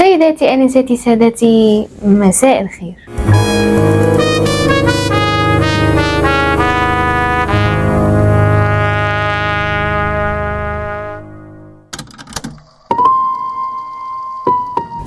سيداتي آنساتي سادتي، مساء الخير.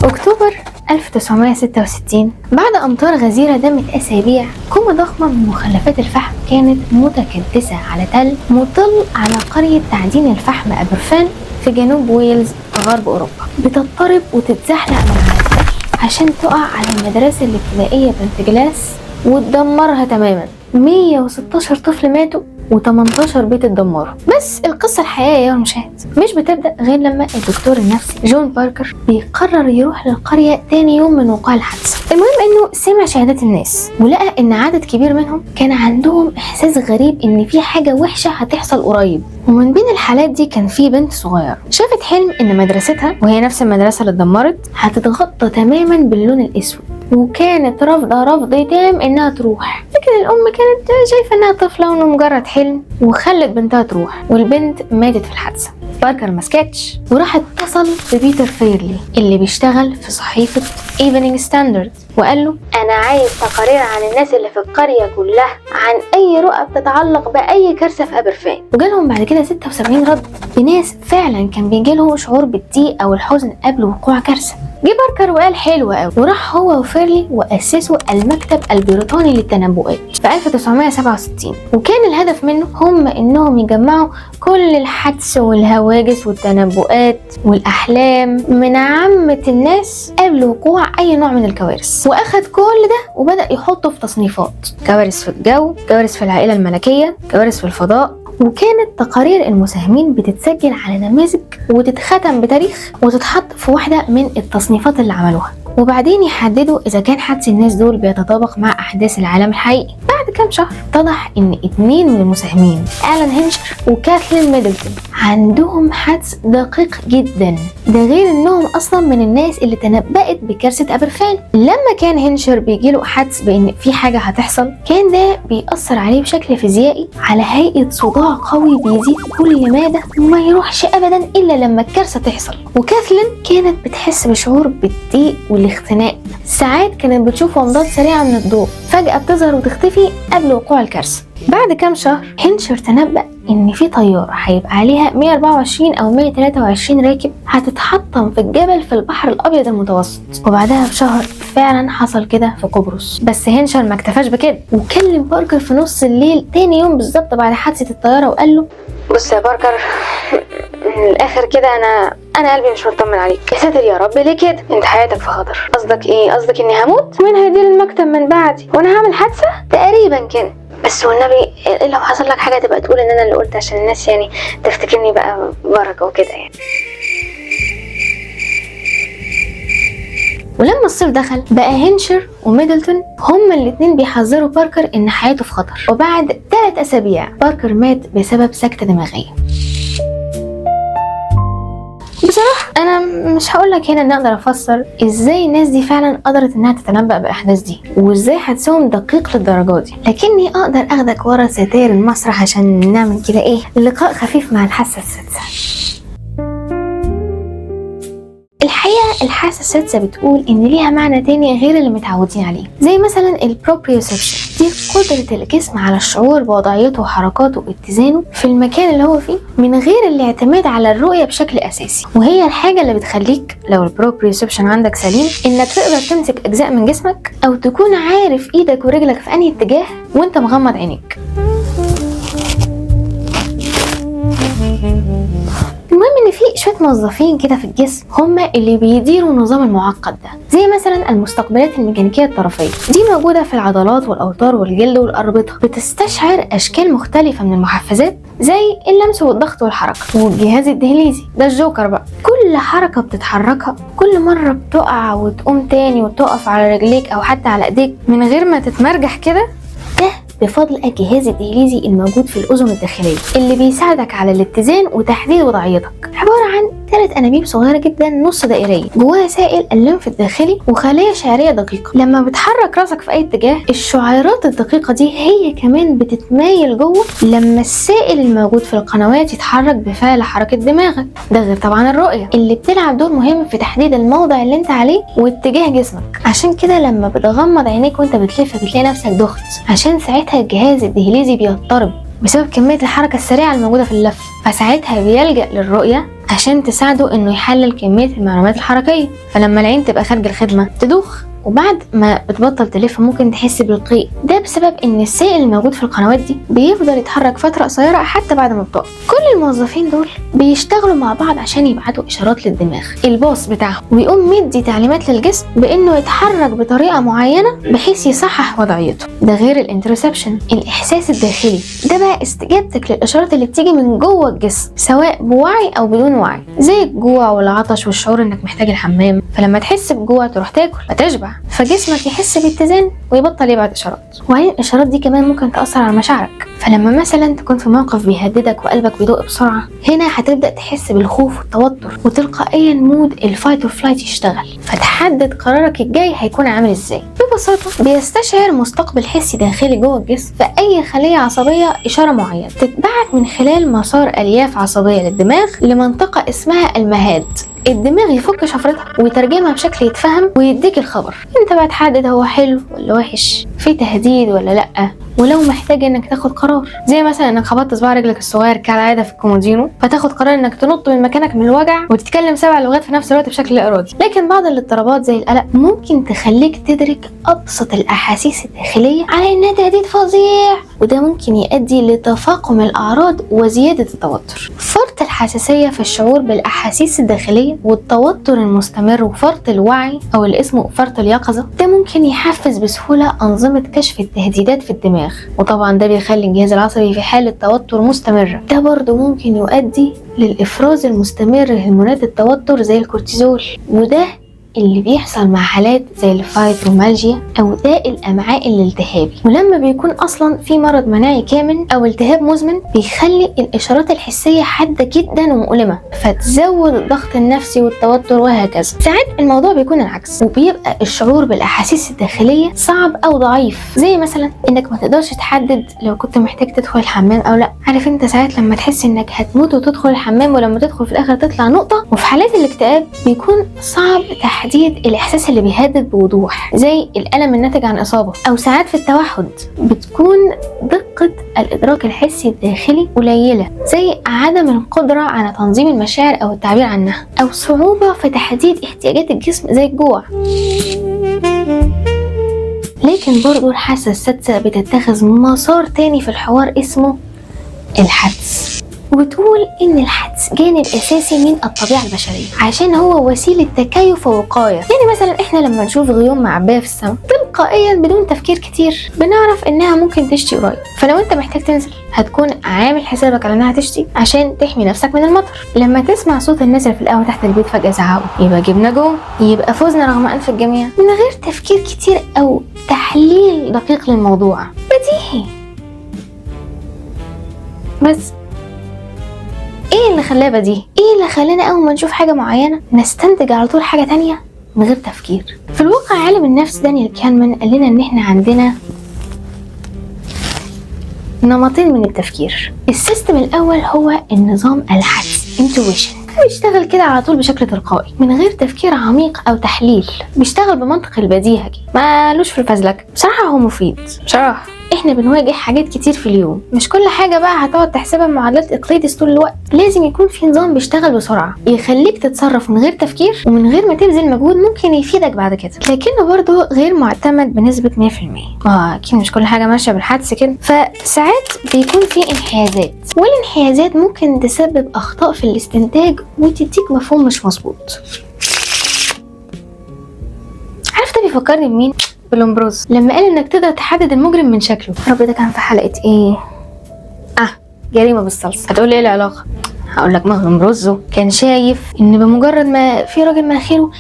أكتوبر 1966، بعد أمطار غزيرة دامت أسابيع، كومة ضخمة من مخلفات الفحم كانت متكدسة على تل مطل على قرية تعدين الفحم أبرفان في جنوب ويلز غرب أوروبا، بتضطرب وتتزحلق من على التل عشان تقع على المدرسة الابتدائية بنت جلاس وتدمرها تماما. 116 طفل ماتوا و18 بيت اتدمروا. بس القصة الحقيقية يا المشاهد مش بتبدأ غير لما الدكتور النفسي جون باركر بيقرر يروح للقرية تاني يوم من وقوع الحادثة. المهم انه سمع شهادات الناس ولقى ان عدد كبير منهم كان عندهم احساس غريب ان في حاجة وحشة هتحصل قريب. ومن بين الحالات دي كان في بنت صغيرة شافت حلم ان مدرستها، وهي نفس المدرسة اللي اتدمرت، هتتغطى تماما باللون الاسود، وكانت رافضة رفض تام انها تروح. لكن الام كانت شايفة انها طفلة وانه مجرد حلم، وخلت بنتها تروح، والبنت ماتت في الحادثة. باركر مسكتش وراح اتصل ببيتر فيرلي اللي بيشتغل في صحيفة ايفنينج ستاندرد، وقال له انا عايز تقارير عن الناس اللي في القرية كلها عن اي رؤى بتتعلق باي كارثة في ابرفان. وجالهم بعد كده 76 رد بناس فعلا كان بيجيلهم شعور بالضيق او الحزن قبل وقوع كارثة. جه باركر وقال حلو قوي، وراح هو وفيرلي واسسوا المكتب البريطاني للتنبؤات في 1967، وكان الهدف منه هم انهم يجمعوا كل الحدس والهواجس والتنبؤات والاحلام من عامة الناس قبل وقوع اي نوع من الكوارث. واخد كل ده وبدأ يحطه في تصنيفات: كوارث في الجو، كوارث في العائلة الملكية، كوارث في الفضاء. وكانت تقارير المساهمين بتتسجل على نماذج وتتختم بتاريخ وتتحط في واحدة من التصنيفات اللي عملوها، وبعدين يحددوا إذا كان حدس الناس دول بيتطابق مع أحداث العالم الحقيقي. بعد كام شهر اتضح إن 2 من المساهمين، ألان هينشر وكاثلين ميدلتون، عندهم حدس دقيق جدا. ده غير إنهم أصلا من الناس اللي تنبأت بكارثة أبرفان. لما كان هينشر بيجيله حدس بإن في حاجة هتحصل، كان ده بيأثر عليه بشكل فيزيائي على هيئة صداع قوي بيزيد كل مادة وما يروحش أبدا إلا لما الكارثة تحصل. وكاثلين كانت بتحس بشعور بالضيق والاختناق، ساعات كانت بتشوف ومضات سريعة من الضوء فجأة بتظهر وتختفي قبل وقوع الكارثة. بعد كام شهر هينشر تنبأ إن في طيارة هيبقى عليها 124 أو 123 راكب هتتحطم في الجبل في البحر الأبيض المتوسط. وبعدها بشهر فعلا حصل كده في قبرص. بس هينشر ما اكتفاش بكده، وكلم باركر في نص الليل تاني يوم بالظبط بعد حادثة الطيارة وقال له بص يا باركر، من الآخر كده أنا قلبي مش مطمن عليك. يا ساتر يا رب، ليه كده؟ أنت حياتك في خطر. قصدك إيه؟ قصدك إني هموت؟ مين هيدير المكتب من بعدي؟ وأنا هعمل حادثة؟ تقريبا كده. بس والنبي لو حصل لك حاجة تبقى تقول إن أنا اللي قلت، عشان الناس يعني تفتكرني بقى بركة وكده يعني. ولما الصيف دخل بقى هينشر وميدلتون هما الاتنين بيحذروا باركر إن حياته في خطر. وبعد 3 أسابيع باركر مات بسبب سكتة دماغية. بصراحة أنا مش هقولك هنا إن أقدر أفسر إزاي الناس دي فعلا قدرت إنها تتنبأ بالأحداث دي وإزاي حدسهم دقيق للدرجة دي، لكني أقدر أخدك ورا ستائر المسرح عشان نعمل كده لقاء خفيف مع الحاسة السادسة. الحقيقة الحاسة السادسة بتقول إن ليها معنى تاني غير اللي متعودين عليه، زي مثلا البروبريوسبشن. دي قدرة الجسم على الشعور بوضعيته وحركاته واتزانه في المكان اللي هو فيه من غير الاعتماد على الرؤية بشكل أساسي. وهي الحاجة اللي بتخليك لو البروبريوسبشن عندك سليم إنك تقدر تمسك أجزاء من جسمك أو تكون عارف إيدك ورجلك في أنهي اتجاه وإنت مغمض عينيك. المهم ان في شويه موظفين كده في الجسم هم اللي بيديروا النظام المعقد ده، زي مثلا المستقبلات الميكانيكيه الطرفيه. دي موجوده في العضلات والاوتار والجلد والاربطه، بتستشعر اشكال مختلفه من المحفزات زي اللمس والضغط والحركه. والجهاز الدهليزي ده الجوكر بقى، كل حركه بتتحركها كل مره بتقع وتقوم تاني وتقف على رجليك او حتى على ايديك من غير ما تتمرجح كده، ده بفضل الجهاز الدهليزي الموجود في الأذن الداخلية اللي بيساعدك على الاتزان وتحديد وضعيتك. عبارة عن 3 أنابيب صغيرة جدا نص دائرية جواها سائل الليمف الداخلي وخلايا شعرية دقيقة. لما بتحرك راسك في أي اتجاه الشعيرات الدقيقة دي هي كمان بتتمايل جوه لما السائل الموجود في القنوات يتحرك بفعل حركة دماغك. ده غير طبعا الرؤية اللي بتلعب دور مهم في تحديد الموضع اللي انت عليه واتجاه جسمك. عشان كده لما بتغمض عينيك وانت بتلف بتلاقي نفسك دخت، عشان ساعتها الجهاز الدهليزي بيضطرب بسبب كمية الحركة السريعة الموجودة في اللف، فساعتها بيلجأ للرؤية عشان تساعده انه يحلل كمية المعلومات الحركية. فلما العين تبقى خارج الخدمة تدوخ، وبعد ما بتبطل تلف ممكن تحس بالقيء. ده بسبب ان السائل الموجود في القنوات دي بيفضل يتحرك فترة قصيرة حتى بعد ما بتقف. كل الموظفين دول بيشتغلوا مع بعض عشان يبعتوا اشارات للدماغ الباص بتاعهم، ويقوم مدي تعليمات للجسم بانه يتحرك بطريقة معينة بحيث يصحح وضعيته. ده غير الانتروسبشن الاحساس الداخلي، ده بقى استجابتك للاشارات اللي بتيجي من جوه الجسم سواء بوعي او بدون وعي، زي الجوع والعطش والشعور انك محتاج الحمام. فلما تحس بجوع تروح تاكل فتشبع، فجسمك يحس باتزان ويبطل يبعت اشارات. وبعدين الاشارات دي كمان ممكن تاثر على مشاعرك، فلما مثلا تكون في موقف بيهددك وقلبك بيدق بسرعه هنا هتبدا تحس بالخوف والتوتر، وتلقائيا مود الفايت اور فلايت يشتغل، فتحدد قرارك الجاي هيكون عامل ازاي. ببساطه بيستشعر مستقبل حسي داخلي جوه الجسم في اي خليه عصبيه اشاره معينه تتبعت من خلال مسار الياف عصبيه للدماغ لمنطقه اسمها المهاد. الدماغ يفك شفرتها ويترجمها بشكل يتفهم ويديك الخبر. انت بقى تحدد هو حلو ولا وحش، في تهديد ولا لا، ولو محتاج انك تاخد قرار، زي مثلا انك خبطت صباع رجلك الصغير كالعاده في الكومودينو فتاخد قرار انك تنط من مكانك من الوجع وتتكلم 7 لغات في نفس الوقت بشكل لا ارادي. لكن بعض الاضطرابات زي القلق ممكن تخليك تدرك ابسط الاحاسيس الداخليه على انها تهديد فظيع، وده ممكن يؤدي لتفاقم الاعراض وزياده التوتر. فرط الحساسيه في الشعور بالاحاسيس الداخليه والتوتر المستمر وفرط الوعي او اللي اسمه فرط اليقظه، ده ممكن يحفز بسهوله انظمه كشف التهديدات في الدماغ، وطبعا ده بيخلي الجهاز العصبي في حالة توتر مستمرة. ده برضو ممكن يؤدي للإفراز المستمر لهرمونات التوتر زي الكورتيزول، وده اللي بيحصل مع حالات زي الفايبرومالجيا او داء الامعاء الالتهابي. ولما بيكون اصلا في مرض مناعي كامن او التهاب مزمن بيخلي الاشارات الحسيه حاده جدا ومؤلمه، فتزود الضغط النفسي والتوتر وهكذا. ساعات الموضوع بيكون العكس وبيبقى الشعور بالاحاسيس الداخليه صعب او ضعيف، زي مثلا انك ما تقدرش تحدد لو كنت محتاج تدخل الحمام او لا. عارف انت ساعات لما تحس انك هتموت وتدخل الحمام ولما تدخل في الاخر تطلع نقطه. وفي حالات الاكتئاب بيكون صعب تحديد الاحساس اللي بيهدد بوضوح زي الالم الناتج عن اصابه، او ساعات في التوحد بتكون دقه الادراك الحسي الداخلي قليله زي عدم القدره على تنظيم المشاعر او التعبير عنها، او صعوبه في تحديد احتياجات الجسم زي الجوع. لكن برضو الحاسه السادسه بتتخذ مسار تاني في الحوار اسمه الحدس، وبتقول ان الحدس جانب اساسي من الطبيعه البشريه عشان هو وسيله تكيف ووقايه. يعني مثلا احنا لما نشوف غيوم معبيه في السماء تلقائيا بدون تفكير كتير بنعرف انها ممكن تشتي قريب، فلو انت محتاج تنزل هتكون عامل حسابك على انها تشتي عشان تحمي نفسك من المطر. لما تسمع صوت الناس اللي في القهوه تحت البيت فجاه زعقوا يبقى جبنا جون، يبقى فوزنا رغم انف الجميع من غير تفكير كتير او تحليل دقيق للموضوع. بديهي. بس ايه اللي خلاه بديهي؟ ايه اللي خلانا اول ما نشوف حاجه معينه نستنتج على طول حاجه تانية من غير تفكير؟ في الواقع عالم النفس دانيال كانمان قال لنا ان احنا عندنا نمطين من التفكير. السيستم الاول هو النظام الحدس intuition، بيشتغل كده على طول بشكل تلقائي من غير تفكير عميق او تحليل، بيشتغل بمنطق البديهة مالوش في الفزلكه. بصراحه هو مفيد. بصراحه احنا بنواجه حاجات كتير في اليوم، مش كل حاجه بقى هتقعد تحسبها بمعادلات اقليدس طول الوقت. لازم يكون في نظام بيشتغل بسرعه يخليك تتصرف من غير تفكير ومن غير ما تبذل مجهود ممكن يفيدك بعد كده، لكنه برضه غير معتمد بنسبه 100%. اكيد مش كل حاجه ماشيه بالحدس كده، فساعات بيكون في انحيازات، والانحيازات ممكن تسبب اخطاء في الاستنتاج وتديك مفهوم مش مظبوط. عارف ده بيفكرني بمين؟ بلومبروز لما قال انك تقدر تحدد المجرم من شكله. رب ده كان في حلقة ايه؟ جريمة بالصلصة. هتقول ايه العلاقة؟ هقول لك مغرم رزو كان شايف ان بمجرد ما في راجل مناخيره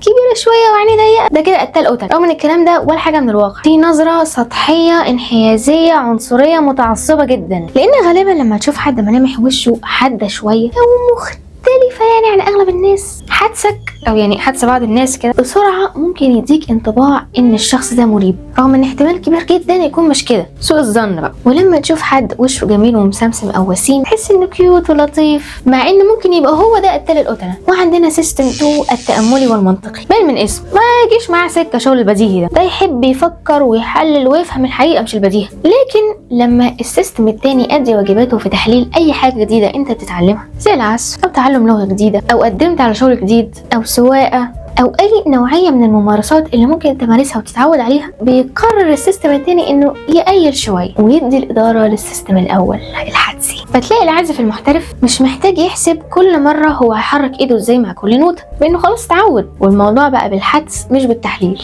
كبيره شويه وعينيه ضيقه ده كده قتال قتل، رغم ان الكلام ده ولا حاجه من الواقع. دي نظره سطحيه انحيازيه عنصريه متعصبه جدا، لان غالبا لما تشوف حد ملامح وشه حاده شويه او مختلفه يعني عن اغلب الناس، حدسك او يعني حدس بعض الناس كده بسرعه ممكن يديك انطباع ان الشخص ده مريب، رغم ان احتمال كبير جدا يكون مش كده، سوء الظن بقى. ولما تشوف حد وشه جميل ومسمسم او وسيم تحس انه كيوت ولطيف، مع ان ممكن يبقى هو ده قتال القتله. وعندنا سيستم 2 التاملي والمنطقي، باين من اسم ما يجيش معاه سكه شغل البديهي ده يحب يفكر ويحلل ويفهم الحقيقه مش البديهه. لكن لما السيستم التاني ادي واجباته في تحليل اي حاجه جديده انت بتتعلمها زي العزف او تعلم لغه جديده او قدمت على شغل جديد او سواقه او اي نوعيه من الممارسات اللي ممكن تمارسها وتتعود عليها، بيقرر السيستم التاني انه يقيل شويه ويدي الاداره للسيستم الاول الحدسي. فتلاقي العازف المحترف مش محتاج يحسب كل مره هو هيحرك ايده ازاي مع كل نوته، بانه خلاص اتعود، والموضوع بقى بالحدس مش بالتحليل.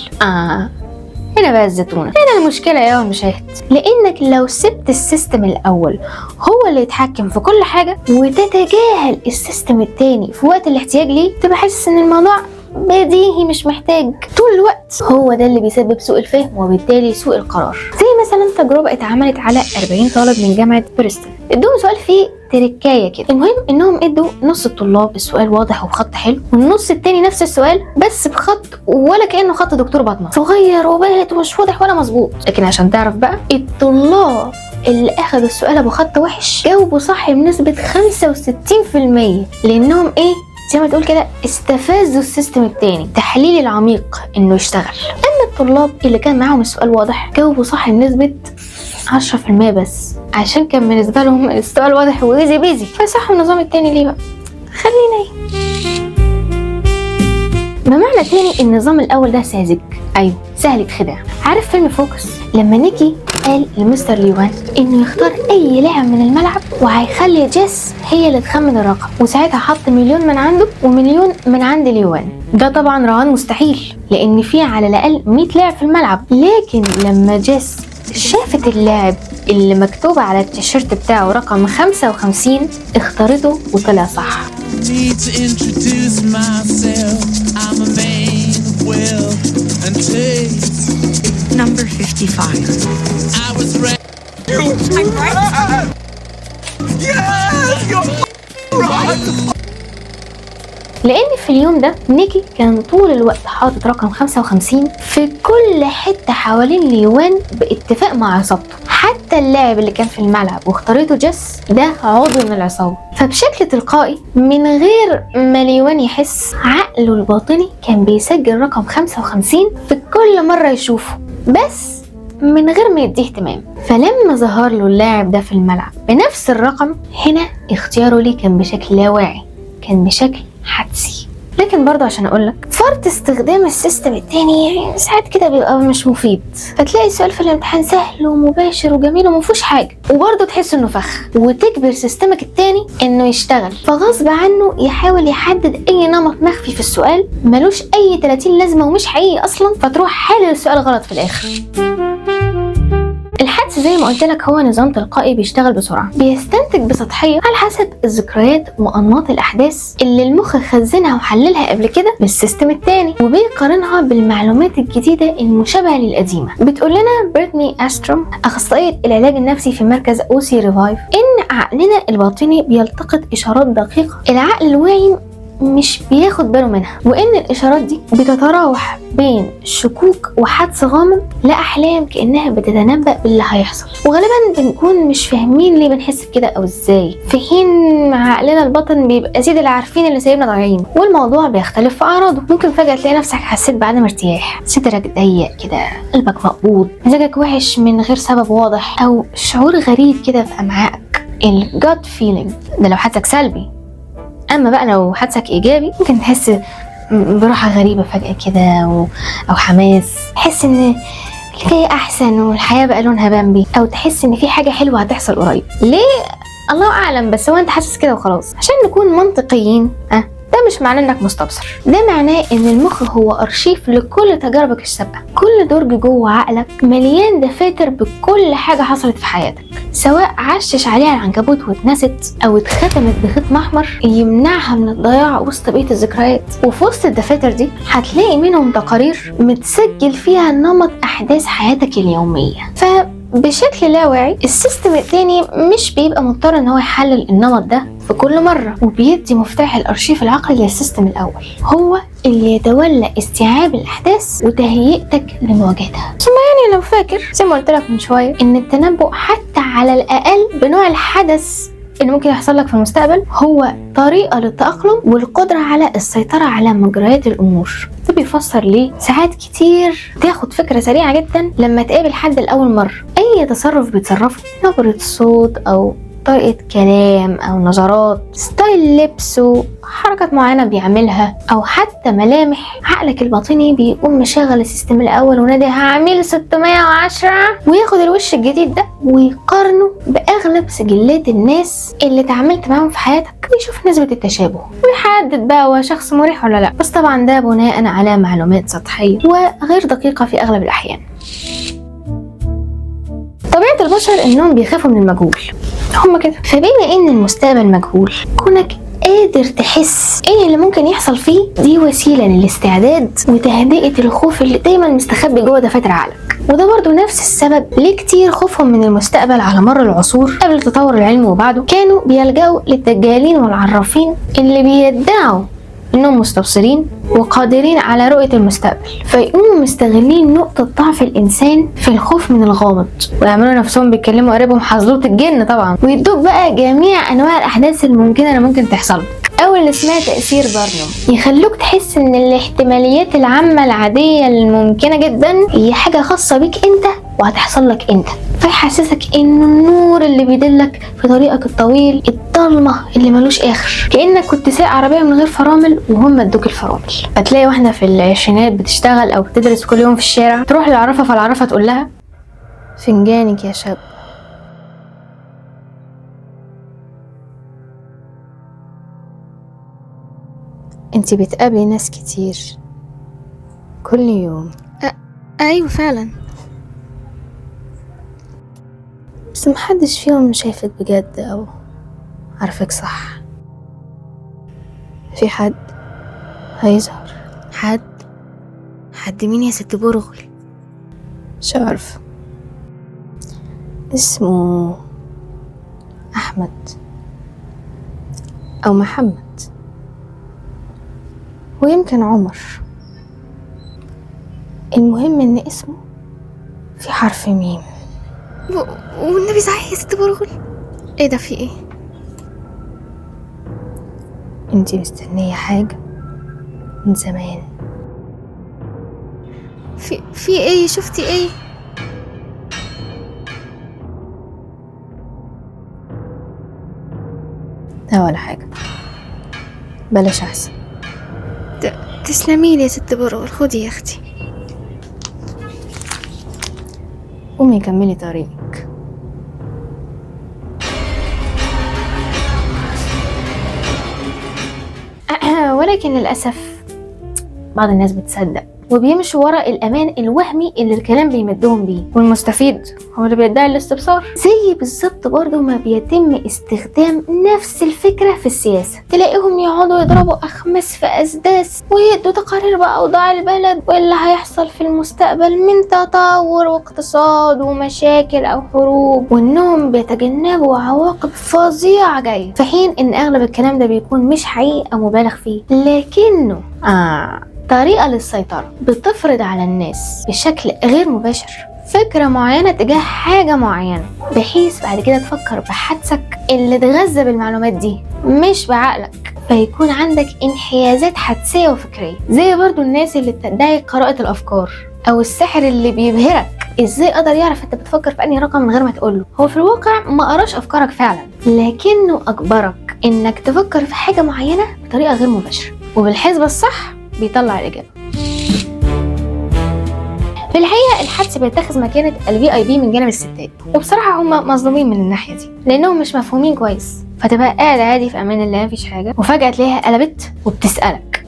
هنا بقى الزتونه، هنا المشكله يا المشاهد، لانك لو سبت السيستم الاول هو اللي يتحكم في كل حاجه وتتجاهل السيستم التاني في وقت الاحتياج ليه، تبقى حاسس ان الموضوع بديهي مش محتاج طول الوقت. هو ده اللي بيسبب سوء الفهم وبالتالي سوء القرار. زي مثلا تجربه اتعملت على 40 طالب من جامعه بريستول، ادوهم سؤال فيه تركايه كده. المهم انهم ادوا نص الطلاب السؤال واضح وبخط حلو، والنص التاني نفس السؤال بس بخط ولا كانه خط دكتور باطنه، صغير وباهت ومش واضح ولا مظبوط. لكن عشان تعرف بقى، الطلاب اللي اخذوا السؤال ابو خط وحش جاوبوا صح بنسبه 65%، لانهم زي ما تقول كده استفزوا السيستم التاني تحليل العميق انه يشتغل. اما الطلاب اللي كان معاهم السؤال واضح جاوبوا صح بنسبه 10% بس، عشان كان بالنسبه لهم السؤال واضح وايزي بيزي، فصحوا النظام التاني ليه بقى؟ خلينا بمعنى تاني النظام الاول ده ساذج، ايوه سهل يتخدع. عارف فيلم فوكس لما نيكي قال لمستر ليوان انه يختار اي لاعب من الملعب وهيخلي جيس هي اللي تخمن الرقم، وساعتها حط 1,000,000 من عنده و1,000,000 من عند ليوان. ده طبعا رهان مستحيل لان في على الاقل 100 لاعب في الملعب، لكن لما جيس شافت اللاعب اللي مكتوب على التيشيرت بتاعه رقم 55 اختارته وطلع صح. Number 55. I was ready. I'm right. Yes, you're right. لان في اليوم ده نيكي كان طول الوقت حاطط رقم 55 في كل حته حوالين ليوان باتفاق مع عصابته، حتى اللاعب اللي كان في الملعب واختارته جيس ده عضو من العصابه. فبشكل تلقائي من غير ما ليوان يحس، عقله الباطني كان بيسجل رقم 55 في كل مره يشوفه بس من غير ما يديه اهتمام. فلما ظهر له اللاعب ده في الملعب بنفس الرقم، هنا اختياره ليه كان بشكل لا واعي، كان بشكل حدسي. لكن برضه عشان اقولك فرط استخدام السيستم التاني ساعات كده بيبقى مش مفيد، فتلاقي السؤال في الامتحان سهل ومباشر وجميل ومفيهوش حاجه، وبرضه تحس انه فخ، وتجبر سيستمك التاني انه يشتغل، فغصب عنه يحاول يحدد اي نمط مخفي في السؤال ملوش اي 30 لازمه ومش حقيقي اصلا، فتروح حلل السؤال غلط في الاخر. الحدس زي ما قلت لك هو نظام تلقائي بيشتغل بسرعه، بيستنتج بسطحيه على حسب الذكريات وانماط الاحداث اللي المخ خزنها وحللها قبل كده بالسيستم التاني، وبيقارنها بالمعلومات الجديده المشابهه للقديمه. بتقول لنا بريتني أستروم اخصائيه العلاج النفسي في مركز OC ريفايف ان عقلنا الباطني بيلتقط اشارات دقيقه العقل الواعي مش بياخد باله منها، وان الاشارات دي بتتراوح بين شكوك وحدس غامض لاحلام كانها بتتنبأ باللي هيحصل، وغالبا بنكون مش فاهمين ليه بنحس بكده او ازاي، في حين عقلنا الباطن بيبقى سيد العارفين اللي سايبنا ضايعين. والموضوع بيختلف في اعراضه، ممكن فجاه تلاقي نفسك حسيت بعدم ارتياح، صدرك ضيق كده، قلبك مقبوض، مزاجك وحش من غير سبب واضح، او شعور غريب كده في امعائك، الجات فيلينج ده لو حدسك سلبي. اما بقى لو حدسك ايجابي ممكن تحس براحه غريبه فجاه كده او حماس، تحس ان الجاي احسن والحياه بقى لونها بامبي، او تحس ان في حاجه حلوه هتحصل قريب. ليه؟ الله اعلم، بس هو انت حاسس كده وخلاص. عشان نكون منطقيين ده ده مش معناه انك مستبصر، ده معناه ان المخ هو ارشيف لكل تجاربك السابقة. كل درج جوه عقلك مليان دفاتر بكل حاجة حصلت في حياتك، سواء عشش عليها العنكبوت واتنست او اتختمت بخيط محمر يمنعها من الضياع وسط بقية الذكريات. وفي وسط الدفاتر دي هتلاقي منهم تقارير متسجل فيها نمط احداث حياتك اليومية. بشكل لا واعي السيستم التاني مش بيبقى مضطر ان هو يحلل النمط ده في كل مرة، وبيدي مفتاح الارشيف العقلي للسيستم الاول، هو اللي يتولى استيعاب الاحداث وتهيئتك لمواجهتها. ثم يعني لو فاكر زي ما قلت لك من شوية ان التنبؤ حتى على الاقل بنوع الحدث اللي ممكن يحصل لك في المستقبل هو طريقة للتأقلم والقدرة على السيطرة على مجريات الأمور. ده بيفسر ليه ساعات كتير تاخد فكرة سريعة جدا لما تقابل حد لأول مرة. أي تصرف بيتصرفه، نبرة صوت أو طريقة كلام أو نظرات، ستايل لبس وحركات معينة بيعملها، أو حتى ملامح، عقلك الباطني بيقوم مشغل السيستم الأول ونادي هعمل 610 وياخد الوش الجديد ده ويقارنه بأغلب سجلات الناس اللي اتعاملت معاهم في حياتك ويشوف نسبة التشابه ويحدد بقى هو شخص مريح ولا لا. بس طبعا ده بناء على معلومات سطحية وغير دقيقة في أغلب الأحيان. طبيعة البشر انهم بيخافوا من المجهول، هما كده. فبما ان المستقبل مجهول، كونك قادر تحس ايه اللي ممكن يحصل فيه، دي وسيلة للاستعداد وتهدئة الخوف اللي دايما مستخبي جوه دفاتر عقلك. وده برضو نفس السبب ليه كتير خوفهم من المستقبل على مر العصور قبل تطور العلم وبعده كانوا بيلجأوا للدجالين والعرافين اللي بيدعوا انهم مستبصرين وقادرين على رؤية المستقبل، فيقوموا مستغلين نقطة ضعف الانسان في الخوف من الغامض ويعملوا نفسهم بيتكلموا قريبهم حظلوط الجن طبعا، ويدوك بقى جميع انواع الاحداث الممكنة اللي ممكن تحصل، او اللي اسمها تأثير بارنوم، يخلوك تحس ان الاحتماليات العامة العادية الممكنة جدا هي حاجة خاصة بيك انت وهتحصل لك انت، فيحسسك ان النور اللي بيدلك في طريقك الطويل الضلمة اللي ملوش اخر، كأنك كنت سايق عربية من غير فرامل وهم ادوك الفرامل. فتلاقي واحدة في العشرينات بتشتغل او بتدرس كل يوم في الشارع، تروح للعرافة فالعرافة تقول لها فنجانك يا شاب. انتي بتقابلي ناس كتير كل يوم. ايوه فعلا، بس محدش فيهم شايفك بجد او عارفك صح. في حد هيظهر. حد مين يا ست برغل؟ مش عارفه، اسمه احمد او محمد ويمكن عمر، المهم ان اسمه في حرف ميم. والنبي صحيح يا ست برغل؟ ايه ده، في ايه؟ انتي مستنية حاجة من زمان. في ايه؟ شفتي ايه؟ لا ولا حاجة، بلاش احسن. تسلميلي يا ست برغل، خدي يا اختي. قومي كملي طريقك. ولكن للأسف بعض الناس بتصدق وبيمشوا وراء الأمان الوهمي اللي الكلام بيمدهم بيه، والمستفيد هو اللي بيدعي الاستبصار. زي بالظبط برضو ما بيتم استخدام نفس الفكرة في السياسة، تلاقيهم يقعدوا يضربوا أخماس في أسداس ويدوا تقارير بأوضاع البلد واللي هيحصل في المستقبل من تطور واقتصاد ومشاكل أو حروب، وإنهم بيتجنبوا عواقب فظيعة جاية، في حين إن أغلب الكلام ده بيكون مش حقيقي أو مبالغ فيه، لكنه طريقة للسيطرة بتفرض على الناس بشكل غير مباشر فكرة معينة تجاه حاجة معينة، بحيث بعد كده تفكر بحدسك اللي تغذى بالمعلومات دي مش بعقلك، فيكون عندك انحيازات حدسية وفكرية. زي برضو الناس اللي بتدعي قراءة الأفكار أو السحر اللي بيبهرك ازاي قدر يعرف انت بتفكر في أنهي رقم من غير ما تقوله. هو في الواقع ما قراش أفكارك فعلا، لكنه أجبرك انك تفكر في حاجة معينة بطريقة غير مباشرة، وبالحسبة الصح بيطلع الإجابة. في الحقيقة الحدس بيتخذ مكانة الVIP من جانب الستات، وبصراحة هم مظلومين من الناحية دي لأنهم مش مفهومين كويس. فتبقى قاعد عادي في أمان الله مفيش حاجة، وفجأة تلاقيها قلبت وبتسألك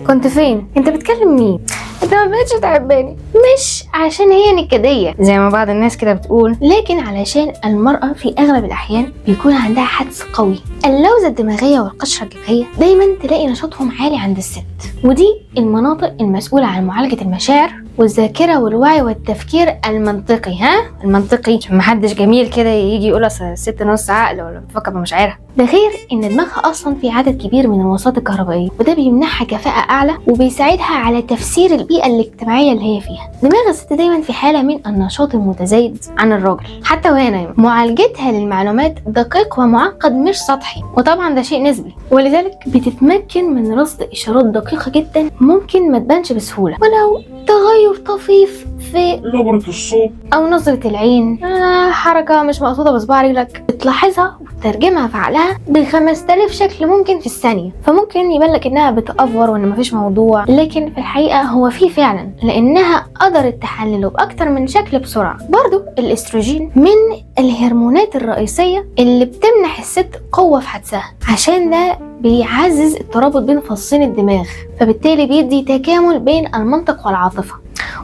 كنت فين؟ انت بتكلم مين؟ انت ما بقتش تحبني. مش عشان هي نكدية زي ما بعض الناس كده بتقول، لكن علشان المرأة في اغلب الاحيان بيكون عندها حدس قوي. اللوزة الدماغية والقشرة الجبهية دايما تلاقي نشاطهم عالي عند الست، ودي المناطق المسؤولة عن معالجة المشاعر والذاكرة والوعي والتفكير المنطقي. المنطقي عشان محدش جميل كده يجي يقول اصل الست نص عقل ولا بتفكر بمشاعرها. ده غير ان دماغها اصلا في عدد كبير من الوساط الكهربائية، وده بيمنحها كفاءة اعلى وبيساعدها على تفسير البيئة الاجتماعية اللي هي فيها. دماغ الست دايما في حالة من النشاط المتزايد عن الراجل حتى وهي نايمة. معالجتها للمعلومات دقيق ومعقد مش سطحي، وطبعا ده شيء نسبي، ولذلك بتتمكن من رصد اشارات دقيقة جدا ممكن ما تبانش بسهولة، ولو تغير طفيف في نبرة الصوت او نظرة العين، حركة مش مقصودة بصباع رجلك، بتلاحظها وتترجمها في عقلها ب5000 شكل ممكن في الثانية. فممكن يبان لك انها بتأفور وان مفيش موضوع، لكن في الحقيقة هو فيه فعلا، لانها قدرت تحلله باكتر من شكل بسرعة. برضو الاستروجين من الهرمونات الرئيسية اللي بتمنح الست قوة في حدسها، عشان ده بيعزز الترابط بين فصين الدماغ، فبالتالي بيدي تكامل بين المنطق والعاطفة.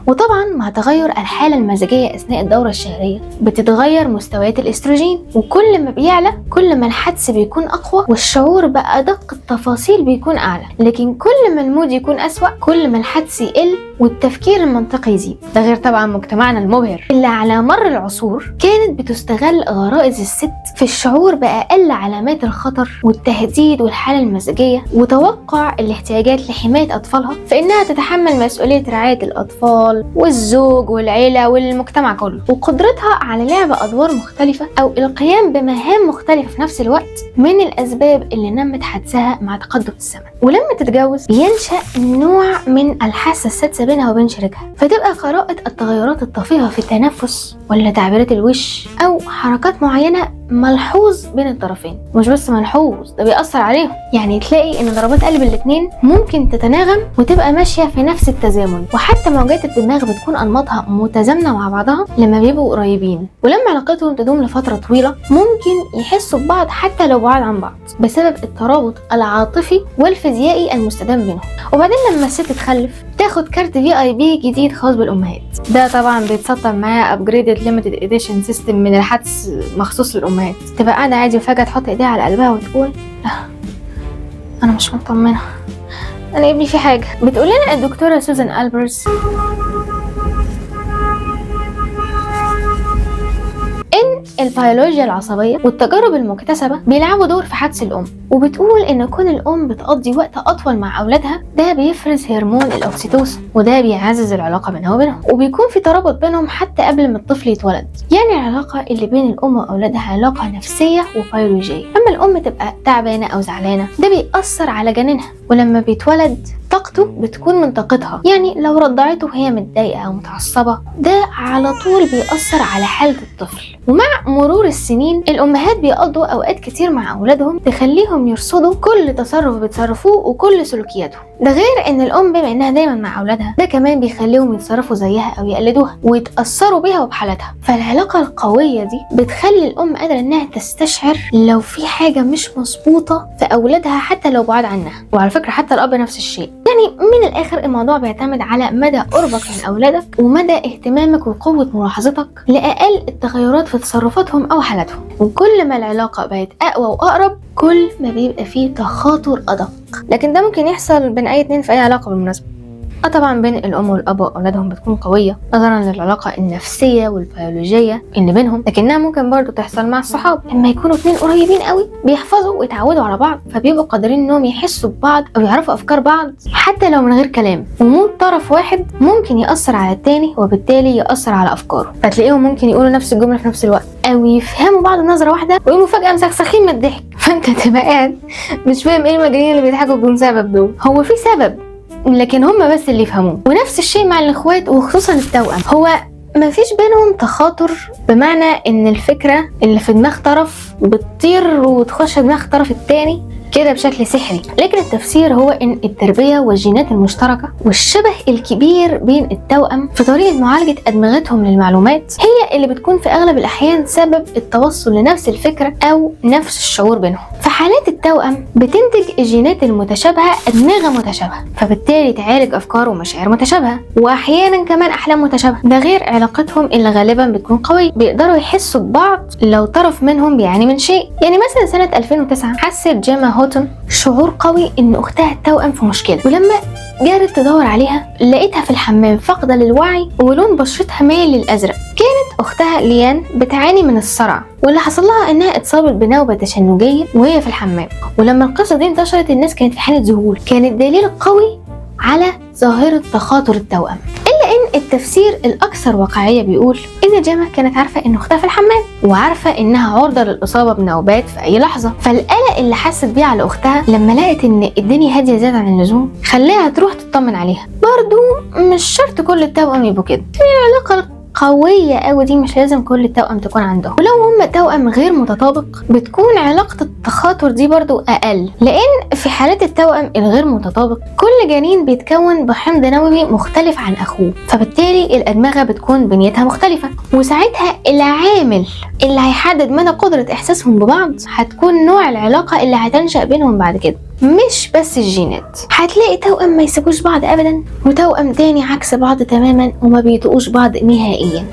وطبعا مع تغير الحالة المزاجية أثناء الدورة الشهرية بتتغير مستويات الاستروجين، وكل ما بيعلى كل ما الحدس بيكون أقوى والشعور بأدق التفاصيل بيكون أعلى. لكن كل ما المود يكون أسوأ كل ما الحدس يقل والتفكير المنطقي يزيد. ده غير طبعا مجتمعنا المبهر اللي على مر العصور كانت بتستغل غرائز الست في الشعور بأقل علامات الخطر والتهديد والحالة المزاجية، وتوقع الاحتياجات لحماية أطفالها، فإنها تتحمل مسؤولية رعاية الأطفال والزوج والعيلة والمجتمع كله، وقدرتها على لعب أدوار مختلفة أو القيام بمهام مختلفة في نفس الوقت من الأسباب اللي نمت حدسها مع تقدم الزمن. ولما تتجوز بينشأ نوع من الحاسة السادسة بينها وبين شريكها، فتبقى قراءة التغيرات الطفيفة في التنفس ولا تعبيرات الوش أو حركات معينة ملحوظ بين الطرفين. مش بس ملحوظ، ده بيأثر عليهم. يعني تلاقي ان ضربات قلب الاتنين ممكن تتناغم وتبقى ماشية في نفس التزامن، وحتى موجات الدماغ بتكون أنماطها متزامنة مع بعضها لما بيبقوا قريبين. ولما علاقتهم تدوم لفترة طويلة ممكن يحسوا ببعض حتى لو بعاد عن بعض بسبب الترابط العاطفي والفيزيائي المستدام بينهم. وبعدين لما الست تخلف تاخد كارت VIP جديد خاص بالأمهات، ده طبعا بيتسطب معاه upgraded limited edition system من الحدس مخصوص للأمهات. تبقى قاعدة عادي وفجأة تحط ايديها على قلبها وتقول لا أنا مش مطمنة، أنا ابني في حاجة. بتقول لنا الدكتورة سوزان ألبرز إن البيولوجيا العصبية والتجارب المكتسبة بيلعبوا دور في حدس الأم، وبتقول إن كون الأم بتقضي وقت أطول مع أولادها ده بيفرز هرمون الأوكسيتوسين، وده بيعزز العلاقة بينها وبينهم، وبيكون في ترابط بينهم حتى قبل ما الطفل يتولد. يعني العلاقة اللي بين الأم وأولادها علاقة نفسية وبيولوجية. لما الأم تبقى تعبانة أو زعلانة ده بيأثر على جنينها، ولما بيتولد طاقته بتكون من طاقتها. يعني لو رضعته وهي متضايقة أو متعصبة ده على طول بيأثر على حالة الطفل. ومع مرور السنين الأمهات بيقضوا أوقات كتير مع أولادهم تخليهم يرصدوا كل تصرف بيتصرفوه وكل سلوكياتهم. ده غير إن الأم بما إنها دايما مع أولادها ده كمان بيخليهم يتصرفوا زيها أو يقلدوها ويتأثروا بيها وبحالتها. فالعلاقة القوية دي بتخلي الأم قادرة إنها تستشعر لو في حاجة مش مظبوطة في أولادها حتى لو بعاد عنها. وعلى فكرة حتى الأب نفس الشيء. يعني من الآخر الموضوع بيعتمد على مدى قربك من أولادك ومدى اهتمامك وقوة ملاحظتك لأقل التغيرات في تصرفاتهم أو حالاتهم. وكل ما العلاقة بقت أقوى وأقرب كل ما بيبقى فيه تخاطر أدق. لكن ده ممكن يحصل بين أي اتنين في أي علاقة بالمناسبة. طبعا بين الأم والأب وأولادهم بتكون قوية نظرا للعلاقة النفسية والبيولوجية اللي بينهم، لكنها ممكن برضو تحصل مع الصحاب لما يكونوا اتنين قريبين قوي بيحفظوا ويتعودوا على بعض، فبيبقوا قادرين انهم يحسوا ببعض او يعرفوا افكار بعض حتى لو من غير كلام. ومود طرف واحد ممكن يأثر على التاني وبالتالي يأثر على افكاره، فتلاقيهم ممكن يقولوا نفس الجملة في نفس الوقت او يفهموا بعض نظرة واحدة ويقوموا فجأة مسخسخين من الضحك. فانت تبقى قاعد مش فاهم ايه المجانين اللي بيضحكوا بدون سبب دول. هو في سبب لكن هم بس اللي يفهموه. ونفس الشيء مع الاخوات وخصوصا التوأم، هو مفيش بينهم تخاطر بمعنى ان الفكرة اللي في دماغ طرف بتطير وتخش دماغ الطرف التاني كده بشكل سحري، لكن التفسير هو ان التربية والجينات المشتركة والشبه الكبير بين التوأم في طريقة معالجة أدمغتهم للمعلومات هي اللي بتكون في أغلب الأحيان سبب التوصل لنفس الفكرة أو نفس الشعور بينهم. في حالات التوأم بتنتج الجينات المتشابهة أدمغة متشابهة، فبالتالي تعالج أفكار ومشاعر متشابهة وأحيانا كمان أحلام متشابهة. ده غير علاقتهم اللي غالبا بتكون قوية، بيقدروا يحسوا ببعض لو طرف منهم بيعاني من شيء. يعني مثلا سنة 2009 حست جيما هوتون شعور قوي إن أختها التوأم في مشكلة، ولما جرت تدور عليها لقيتها في الحمام فاقدة للوعي ولون بشرتها مايل للأزرق. كانت أختها ليان بتعاني من الصرع، واللي حصل لها إنها اتصابت بنوبة تشنجية وهي في الحمام. ولما القصة دي انتشرت الناس كانت في حالة ذهول، كانت دليل قوي على ظاهرة تخاطر التوأم. إلا إن التفسير الأكثر واقعية بيقول إن جيما كانت عارفة إن أختها في الحمام وعارفة إنها عرضة للإصابة بنوبات في أي لحظة، فالقلق اللي حست بيه على أختها لما لقت إن الدنيا هادية زيادة عن اللزوم خلاها تروح تطمن عليها. برضو مش شرط كل التوأم يبقوا كده، العلاقة قوية قوي دي مش لازم كل التوأم تكون عندهم، ولو هم توأم غير متطابق بتكون علاقة التخاطر دي برضو أقل، لأن في حالات التوأم الغير متطابق كل جنين بيتكون بحمض نووي مختلف عن أخوه، فبالتالي الأدمغة بتكون بنيتها مختلفة، وساعتها العامل اللي هيحدد مدى قدرة إحساسهم ببعض هتكون نوع العلاقة اللي هتنشأ بينهم بعد كده، مش بس الجينات. هتلاقي توأم ما يسيبوش بعض ابدا، وتوأم تاني عكس بعض تماما وما بيطقوش بعض نهائيا.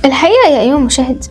الحقيقة يا ايها المشاهد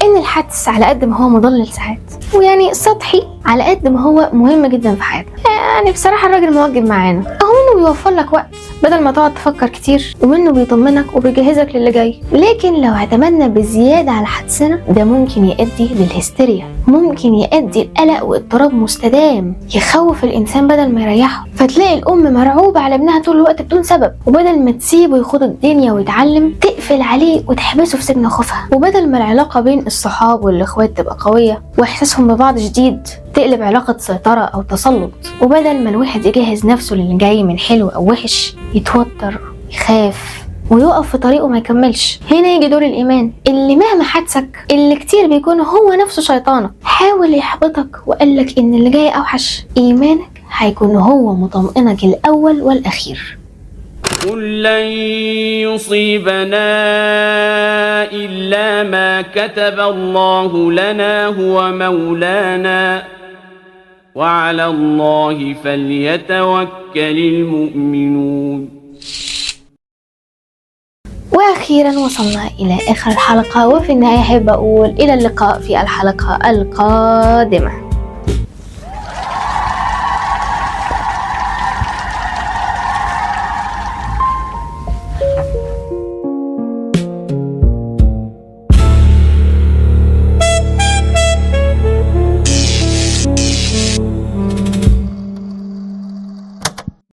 ان الحدس على قد ما هو مضلل ساعات ويعني سطحي على قد ما هو مهم جدا في حياتنا. يعني بصراحة الراجل موجب معانا اهو، منه بيوفر لك وقت بدل ما تقعد تفكر كتير، ومنه بيطمنك وبيجهزك للي جاي. لكن لو اعتمدنا بزيادة على حدسنا ده ممكن يؤدي للهستيريا، ممكن يؤدي لقلق واضطراب مستدام يخوف الانسان بدل ما يريحه، فتلاقي الام مرعوبة على ابنها طول الوقت بدون سبب، وبدل ما تسيبه يخوض الدنيا ويتعلم تقفل عليه وتحبسه في سجن خوفها. وبدل ما العلاقة بين الصحاب والاخوات تبقى قوية واحساسهم ببعض جديد تقلب علاقة سيطرة أو تسلط. وبدل ما الواحد يجهز نفسه للي جاي من حلو أو وحش يتوتر يخاف ويقف في طريقه ما يكملش. هنا يجي دور الإيمان اللي مهما حدسك اللي كتير بيكون هو نفسه شيطانك حاول يحبطك وقالك إن اللي جاي أوحش، إيمانك هيكون هو مطمئنك الأول والأخير. قل لن يصيبنا إلا ما كتب الله لنا هو مولانا وعلى الله فليتوكل المؤمنون. وأخيرا وصلنا إلى آخر الحلقة، وفي النهاية أحب أقول إلى اللقاء في الحلقة القادمة.